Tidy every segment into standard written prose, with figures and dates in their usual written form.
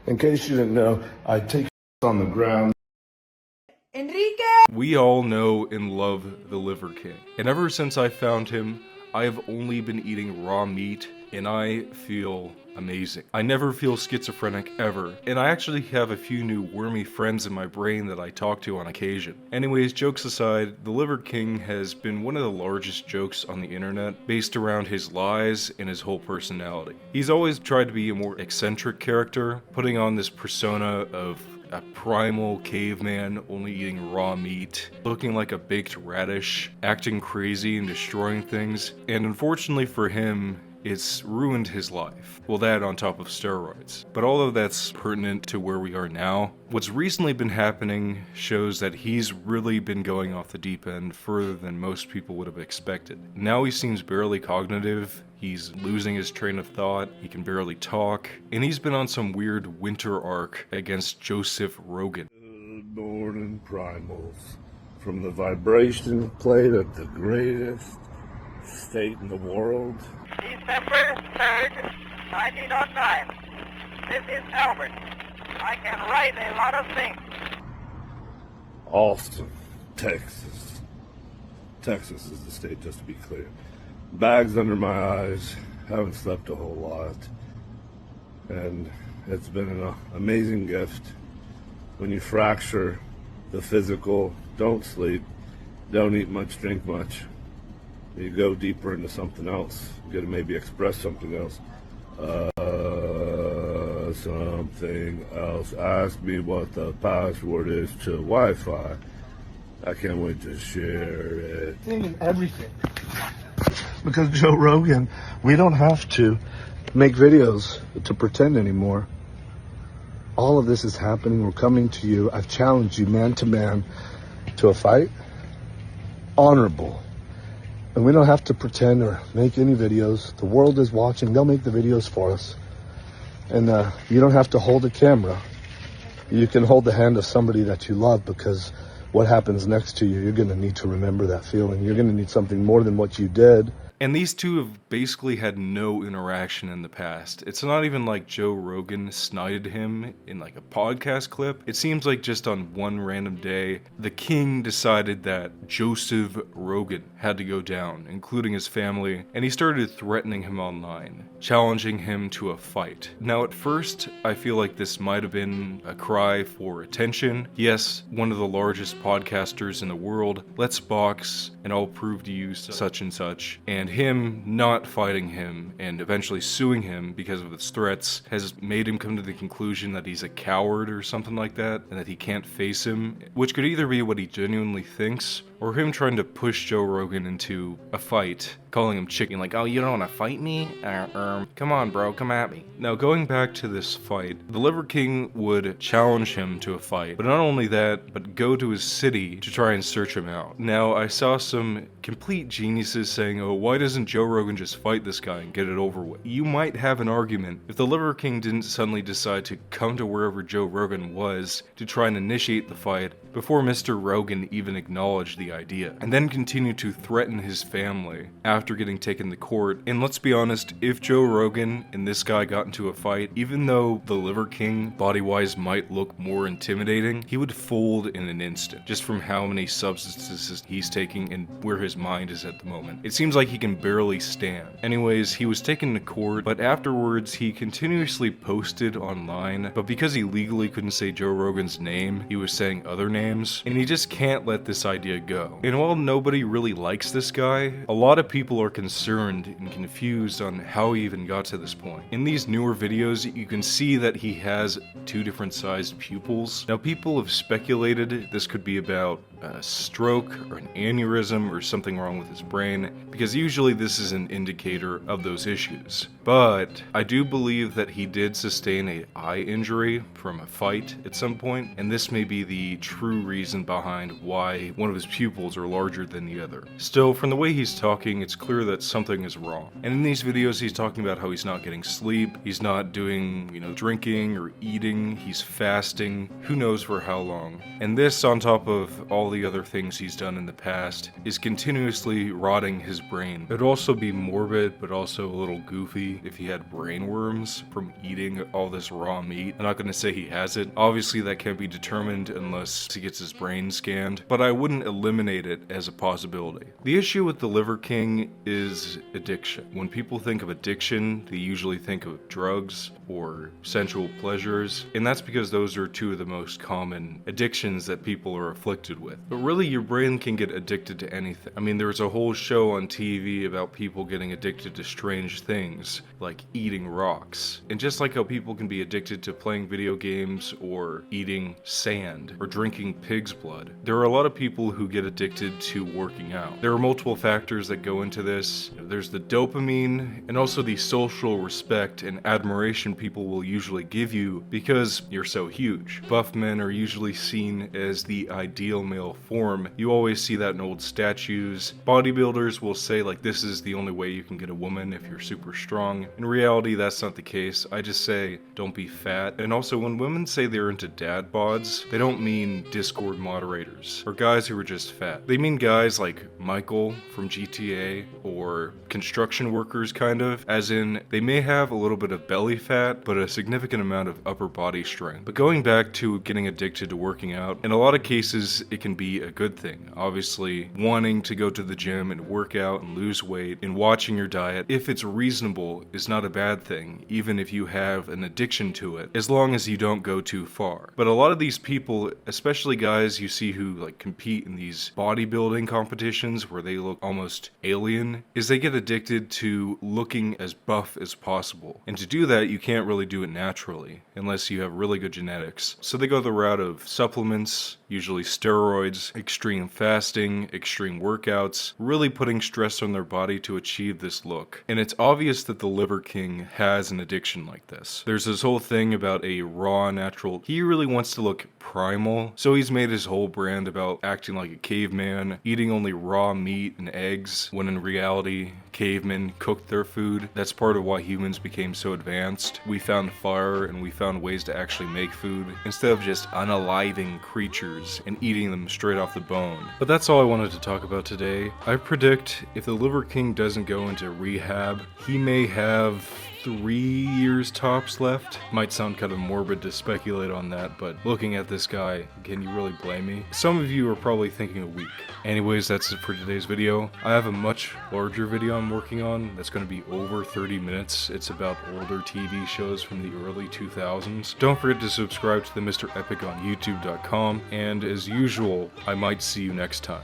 In case you didn't know, I take on the ground. Enrique! We all know and love the Liver King, and ever since I found him, I have only been eating raw meat, and I feel amazing. I never feel schizophrenic ever, and I actually have a few new wormy friends in my brain that I talk to on occasion. Anyways, jokes aside, the Liver King has been one of the largest jokes on the internet, based around his lies and his whole personality. He's always tried to be a more eccentric character, putting on this persona of a primal caveman only eating raw meat, looking like a baked radish, acting crazy and destroying things, and unfortunately for him, it's ruined his life. Well, that on top of steroids. But although that's pertinent to where we are now, what's recently been happening shows that he's really been going off the deep end further than most people would have expected. Now he seems barely cognitive, he's losing his train of thought, he can barely talk, and he's been on some weird winter arc against Joe Rogan. Good morning, primals. From the vibration plate of the greatest state in the world. December 3rd, 1909. This is Albert. I can write a lot of things. Austin, Texas. Texas is the state, just to be clear. Bags under my eyes, haven't slept a whole lot. And it's been an amazing gift. When you fracture the physical, don't sleep, don't eat much, drink much. You go deeper into something else. You gotta maybe express something else. Something else. Ask me what the password is to Wi-Fi. I can't wait to share it. Everything. Because Joe Rogan, we don't have to make videos to pretend anymore. All of this is happening. We're coming to you. I've challenged you man to man to a fight. Honorable. And we don't have to pretend or make any videos. The world is watching. They'll make the videos for us. And you don't have to hold a camera. You can hold the hand of somebody that you love, because what happens next to you, you're going to need to remember that feeling. You're going to need something more than what you did. And these two have basically had no interaction in the past. It's not even like Joe Rogan snited him in like a podcast clip. It seems like just on one random day, the king decided that Joseph Rogan had to go down, including his family, and he started threatening him online, challenging him to a fight. Now at first, I feel like this might have been a cry for attention. Yes, one of the largest podcasters in the world, let's box and I'll prove to you such and such. And him not fighting him and eventually suing him because of his threats has made him come to the conclusion that he's a coward or something like that, and that he can't face him, which could either be what he genuinely thinks, or him trying to push Joe Rogan into a fight, calling him chicken, like, oh, you don't want to fight me? Come on, bro, come at me. Now, going back to this fight, the Liver King would challenge him to a fight, but not only that, but go to his city to try and search him out. Now, I saw some complete geniuses saying, oh, why doesn't Joe Rogan just fight this guy and get it over with? You might have an argument if the Liver King didn't suddenly decide to come to wherever Joe Rogan was to try and initiate the fight before Mr. Rogan even acknowledged the idea, and then continue to threaten his family after getting taken to court. And let's be honest, if Joe Rogan and this guy got into a fight, even though the Liver King body-wise might look more intimidating, he would fold in an instant, just from how many substances he's taking and where his mind is at the moment. It seems like he can barely stand. Anyways, he was taken to court, but afterwards he continuously posted online, but because he legally couldn't say Joe Rogan's name, he was saying other names, and he just can't let this idea go. And while nobody really likes this guy, a lot of people are concerned and confused on how he even got to this point. In these newer videos, you can see that he has two different sized pupils. Now, people have speculated this could be about a stroke or an aneurysm or something wrong with his brain, because usually this is an indicator of those issues. But I do believe that he did sustain an eye injury from a fight at some point, and this may be the true reason behind why one of his pupils are larger than the other. Still, from the way he's talking, it's clear that something is wrong. And in these videos, he's talking about how he's not getting sleep, he's not doing, drinking or eating, he's fasting, who knows for how long. And this, on top of all the other things he's done in the past, is continuously rotting his brain. It'd also be morbid, but also a little goofy. see if he had brain worms from eating all this raw meat. I'm not going to say he has it. Obviously, that can't be determined unless he gets his brain scanned, but I wouldn't eliminate it as a possibility. The issue with the Liver King is addiction. When people think of addiction, they usually think of drugs or sensual pleasures, and that's because those are two of the most common addictions that people are afflicted with. But really, your brain can get addicted to anything. I mean, there was a whole show on TV about people getting addicted to strange things, like eating rocks. And just like how people can be addicted to playing video games or eating sand or drinking pig's blood, there are a lot of people who get addicted to working out. There are multiple factors that go into this. There's the dopamine and also the social respect and admiration people will usually give you because you're so huge. Buff men are usually seen as the ideal male form. You always see that in old statues. Bodybuilders will say like this is the only way you can get a woman if you're super strong. In reality, that's not the case. I just say don't be fat. And also when women say they're into dad bods, they don't mean Discord moderators or guys who are just fat. They mean guys like Michael from GTA or construction workers kind of, as in they may have a little bit of belly fat but a significant amount of upper body strength. But going back to getting addicted to working out, in a lot of cases it can be a good thing. Obviously, wanting to go to the gym and work out and lose weight and watching your diet, if it's reasonable, is not a bad thing, even if you have an addiction to it, as long as you don't go too far. But a lot of these people, especially guys you see who like compete in these bodybuilding competitions where they look almost alien, is they get addicted to looking as buff as possible. And to do that, you can't really do it naturally unless you have really good genetics. So they go the route of supplements, usually steroids, extreme fasting, extreme workouts, really putting stress on their body to achieve this look. And it's obvious that the Liver King has an addiction like this. There's this whole thing about a raw, natural, he really wants to look primal, so he's made his whole brand about acting like a caveman, eating only raw meat and eggs, when in reality, cavemen cooked their food. That's part of why humans became so advanced. We found fire and we found ways to actually make food, instead of just unaliving creatures and eating them straight off the bone. But that's all I wanted to talk about today. I predict if the Liver King doesn't go into rehab, he may have 3 years tops left. Might sound kind of morbid to speculate on that, but looking at this guy, can you really blame me? Some of you are probably thinking a week. Anyways, that's it for today's video. I have a much larger video I'm working on that's going to be over 30 minutes. It's about older TV shows from the early 2000s. Don't forget to subscribe to the Mr. Epic on YouTube.com, and as usual, I might see you next time.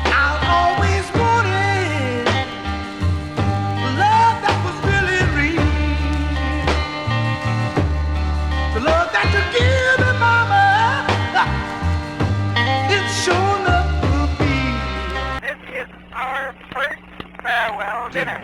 I'll always wanted love that was really real. The love that you give me, mama, it's sure enough to be. This is our first farewell dinner.